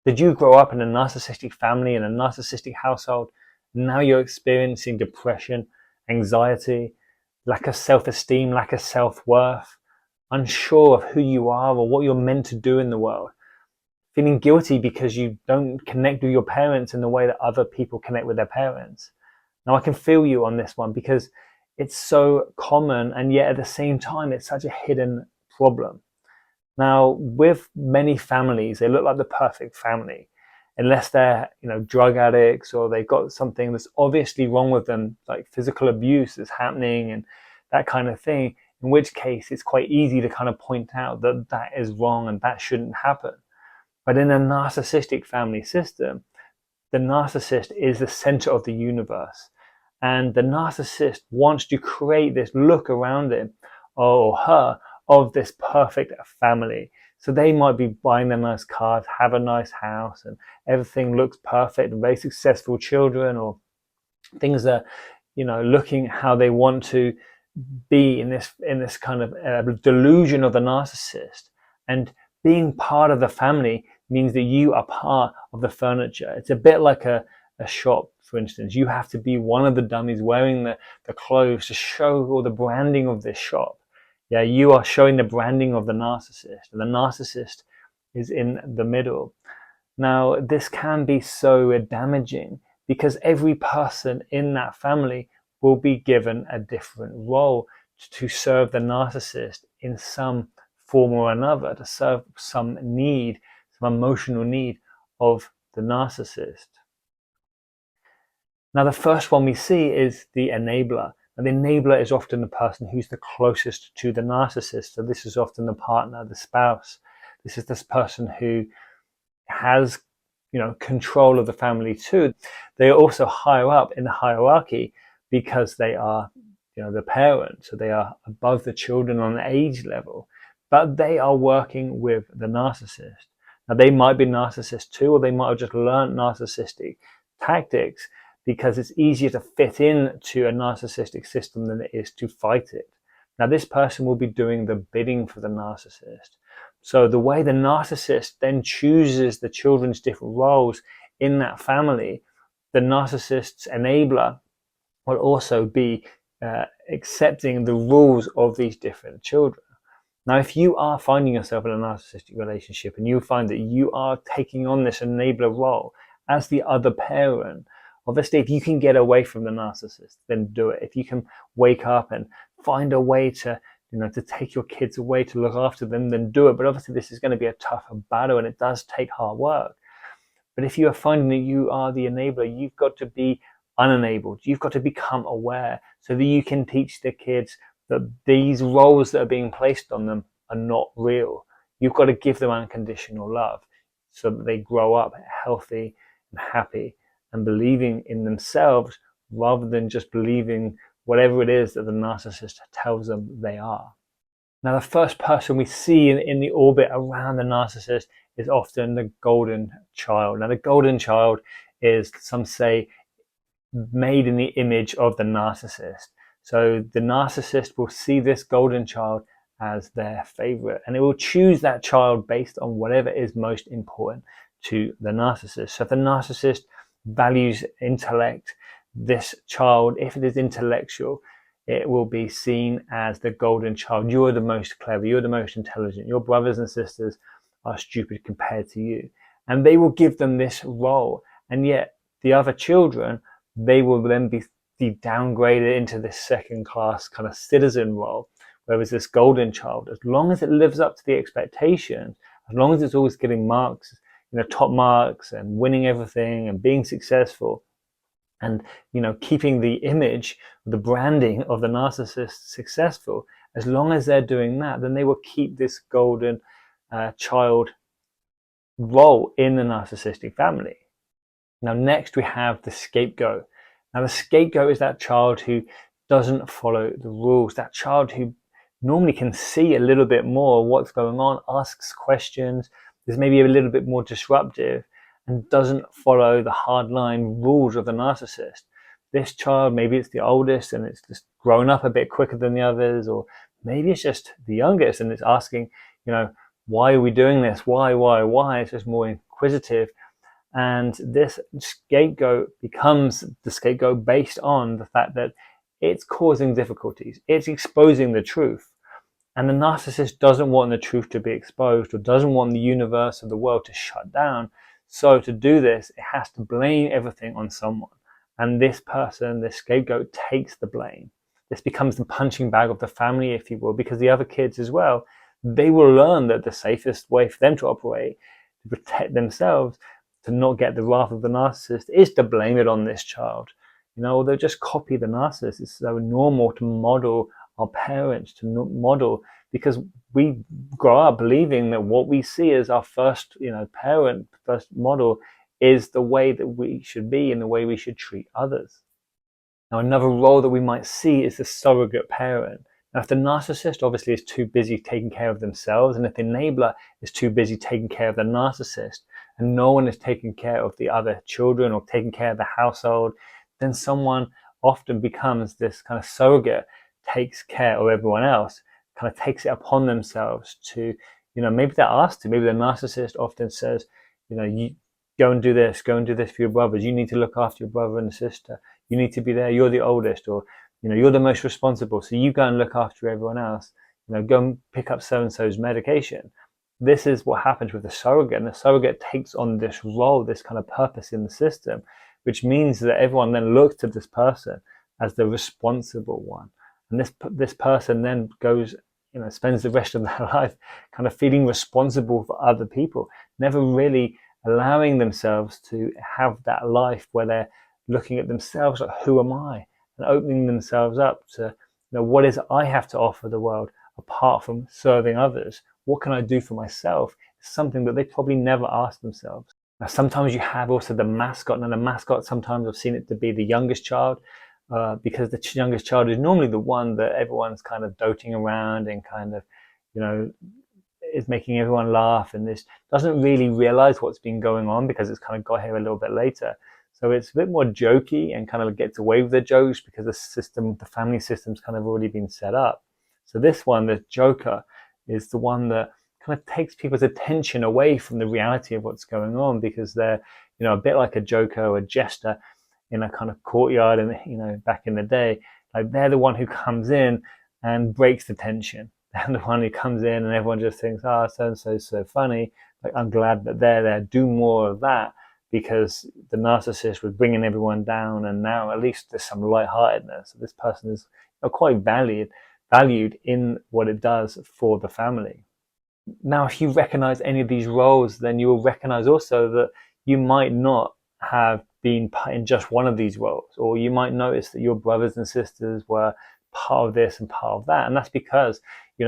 Did you grow up in a narcissistic family, in a narcissistic household? Now you're experiencing depression, anxiety, lack of self-esteem, lack of self-worth, unsure of who you are or what you're meant to do in the world, feeling guilty because you don't connect with your parents in the way that other people connect with their parents. Now I can feel you on this one because it's so common, and yet at the same time it's such a hidden problem. Now with many families, they look like the perfect family unless they're drug addicts or they've got something that's obviously wrong with them, like physical abuse is happening and that kind of thing, in which case it's quite easy to kind of point out that that is wrong and that shouldn't happen. But in a narcissistic family system, the narcissist is the center of the universe. And the narcissist wants to create this look around him or her of this perfect family. So they might be buying their nice cars, have a nice house, and everything looks perfect, and very successful children, or things are, looking how they want to be in this kind of delusion of the narcissist. And being part of the family means that you are part of the furniture. It's a bit like a shop, for instance. You have to be one of the dummies wearing the clothes to show all the branding of this shop. Yeah, you are showing the branding of the narcissist, and the narcissist is in the middle. Now, this can be so damaging because every person in that family will be given a different role to serve the narcissist in some form or another, to serve some need, some emotional need of the narcissist. Now, the first one we see is the enabler. And the enabler is often the person who's the closest to the narcissist. So this is often the partner, the spouse. This is this person who has, control of the family too. They are also higher up in the hierarchy because they are, the parent. So they are above the children on the age level, but they are working with the narcissist. Now they might be narcissists too, or they might have just learned narcissistic tactics, because it's easier to fit into a narcissistic system than it is to fight it. Now, this person will be doing the bidding for the narcissist. So the way the narcissist then chooses the children's different roles in that family, the narcissist's enabler will also be accepting the rules of these different children. Now, if you are finding yourself in a narcissistic relationship and you find that you are taking on this enabler role as the other parent, obviously, if you can get away from the narcissist, then do it. If you can wake up and find a way to, to take your kids away, to look after them, then do it. But obviously, this is going to be a tougher battle and it does take hard work. But if you are finding that you are the enabler, you've got to be unenabled. You've got to become aware so that you can teach the kids that these roles that are being placed on them are not real. You've got to give them unconditional love so that they grow up healthy and happy and believing in themselves rather than just believing whatever it is that the narcissist tells them they are. Now, the first person we see in the orbit around the narcissist is often the golden child. Now, the golden child is, some say, made in the image of the narcissist. So the narcissist will see this golden child as their favorite, and it will choose that child based on whatever is most important to the narcissist. So if the narcissist values intellect, this child, if it is intellectual, it will be seen as the golden child. You're the most clever, you're the most intelligent, your brothers and sisters are stupid compared to you. And they will give them this role. And yet the other children, they will then be downgraded into this second class kind of citizen role. Whereas this golden child, as long as it lives up to the expectations, as long as it's always getting marks, top marks and winning everything and being successful and, keeping the image, the branding of the narcissist successful, as long as they're doing that, then they will keep this golden child role in the narcissistic family. Now, next we have the scapegoat. Now, the scapegoat is that child who doesn't follow the rules, that child who normally can see a little bit more what's going on, asks questions, is maybe a little bit more disruptive, and doesn't follow the hardline rules of the narcissist. This child, maybe it's the oldest and it's just grown up a bit quicker than the others, or maybe it's just the youngest and it's asking, why are we doing this? Why? It's just more inquisitive. And this scapegoat becomes the scapegoat based on the fact that it's causing difficulties. It's exposing the truth. And the narcissist doesn't want the truth to be exposed, or doesn't want the universe or the world to shut down. So to do this, it has to blame everything on someone. And this person, this scapegoat, takes the blame. This becomes the punching bag of the family, if you will, because the other kids as well, they will learn that the safest way for them to operate, to protect themselves, to not get the wrath of the narcissist, is to blame it on this child. Or they'll just copy the narcissist. It's so normal to model our parents, to model, because we grow up believing that what we see as our first, parent, first model, is the way that we should be and the way we should treat others. Now, another role that we might see is the surrogate parent. Now, if the narcissist obviously is too busy taking care of themselves, and if the enabler is too busy taking care of the narcissist, and no one is taking care of the other children or taking care of the household, then someone often becomes this kind of surrogate, takes care of everyone else, kind of takes it upon themselves to, maybe they're asked to, maybe the narcissist often says, you go and do this for your brothers. You need to look after your brother and sister. You need to be there. You're the oldest, or, you're the most responsible. So you go and look after everyone else. Go and pick up so-and-so's medication. This is what happens with the surrogate. And the surrogate takes on this role, this kind of purpose in the system, which means that everyone then looks to this person as the responsible one. And this person then goes, spends the rest of their life kind of feeling responsible for other people, never really allowing themselves to have that life where they're looking at themselves like, who am I? And opening themselves up to, what is it I have to offer the world apart from serving others? What can I do for myself? It's something that they probably never asked themselves. Now, sometimes you have also the mascot, and the mascot, sometimes I've seen it to be the youngest child, because the youngest child is normally the one that everyone's kind of doting around and kind of, is making everyone laugh, and this doesn't really realize what's been going on because it's kind of got here a little bit later. So it's a bit more jokey and kind of gets away with the jokes because the family system's kind of already been set up. So this one, the joker, is the one that kind of takes people's attention away from the reality of what's going on, because they're, a bit like a joker or a jester in a kind of courtyard, and back in the day, like they're the one who comes in and breaks the tension. They're the one who comes in and everyone just thinks, so-and-so is so funny. Like, I'm glad that they're there. Do more of that, because the narcissist was bringing everyone down, and now at least there's some lightheartedness. So this person is quite valued in what it does for the family. Now, if you recognize any of these roles, then you will recognize also that you might not have been in just one of these roles, or you might notice that your brothers and sisters were part of this and part of that. And that's because,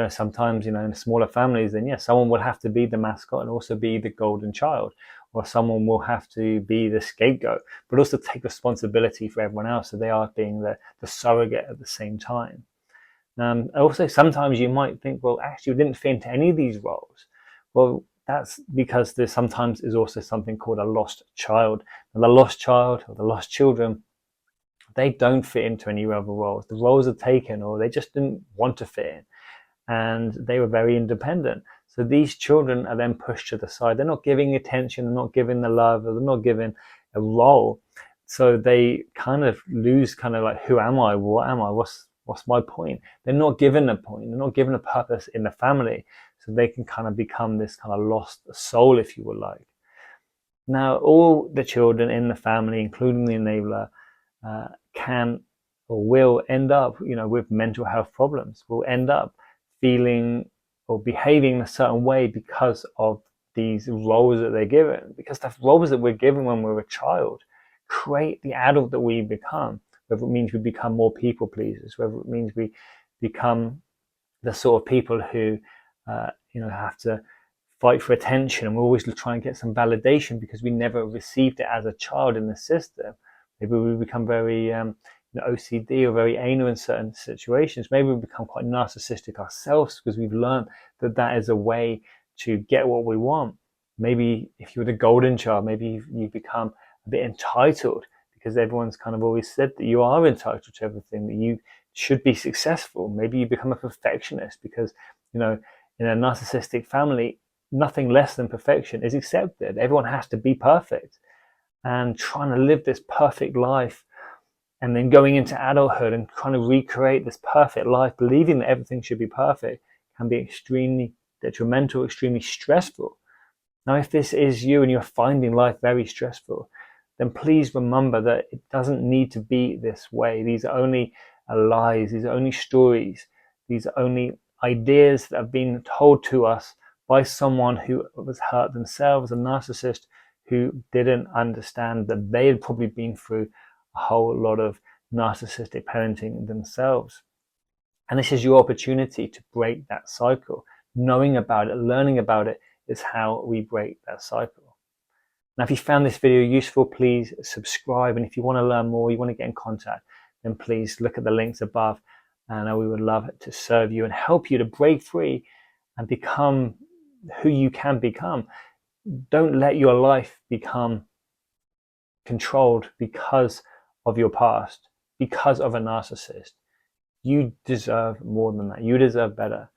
sometimes, in smaller families, then yes, someone will have to be the mascot and also be the golden child, or someone will have to be the scapegoat, but also take responsibility for everyone else. So they are being the surrogate at the same time. Also, sometimes you might think, well, actually, you didn't fit into any of these roles. Well, that's because there sometimes is also something called a lost child. And the lost child, or the lost children, they don't fit into any other roles. The roles are taken, or they just didn't want to fit in. And they were very independent. So these children are then pushed to the side. They're not giving attention, they're not giving the love, they're not giving a role. So they kind of lose like, who am I? What am I? What's my point? They're not given a point. They're not given a purpose in the family. So they can kind of become this kind of lost soul, if you would like. Now, all the children in the family, including the enabler, can or will end up, with mental health problems, will end up feeling or behaving in a certain way because of these roles that they're given. Because the roles that we're given when we're a child create the adult that we become, whether it means we become more people pleasers, whether it means we become the sort of people who, have to fight for attention, and we're always trying to get some validation because we never received it as a child in the system. Maybe we become very OCD or very anal in certain situations. Maybe we become quite narcissistic ourselves because we've learned that is a way to get what we want. Maybe if you're the golden child, maybe you become a bit entitled because everyone's kind of always said that you are entitled to everything, that you should be successful. Maybe you become a perfectionist because, in a narcissistic family, nothing less than perfection is accepted. Everyone has to be perfect, and trying to live this perfect life and then going into adulthood and trying to recreate this perfect life, believing that everything should be perfect, can be extremely detrimental, extremely stressful. Now, if this is you and you're finding life very stressful, then please remember that it doesn't need to be this way. These are only lies, these are only stories, these are only ideas that have been told to us by someone who was hurt themselves, a narcissist who didn't understand that they had probably been through a whole lot of narcissistic parenting themselves. And this is your opportunity to break that cycle. Knowing about it, learning about it is how we break that cycle. Now, if you found this video useful, please subscribe. And if you want to learn more, you want to get in contact, then please look at the links above. And we would love to serve you and help you to break free and become who you can become. Don't let your life become controlled because of your past, because of a narcissist. You deserve more than that. You deserve better.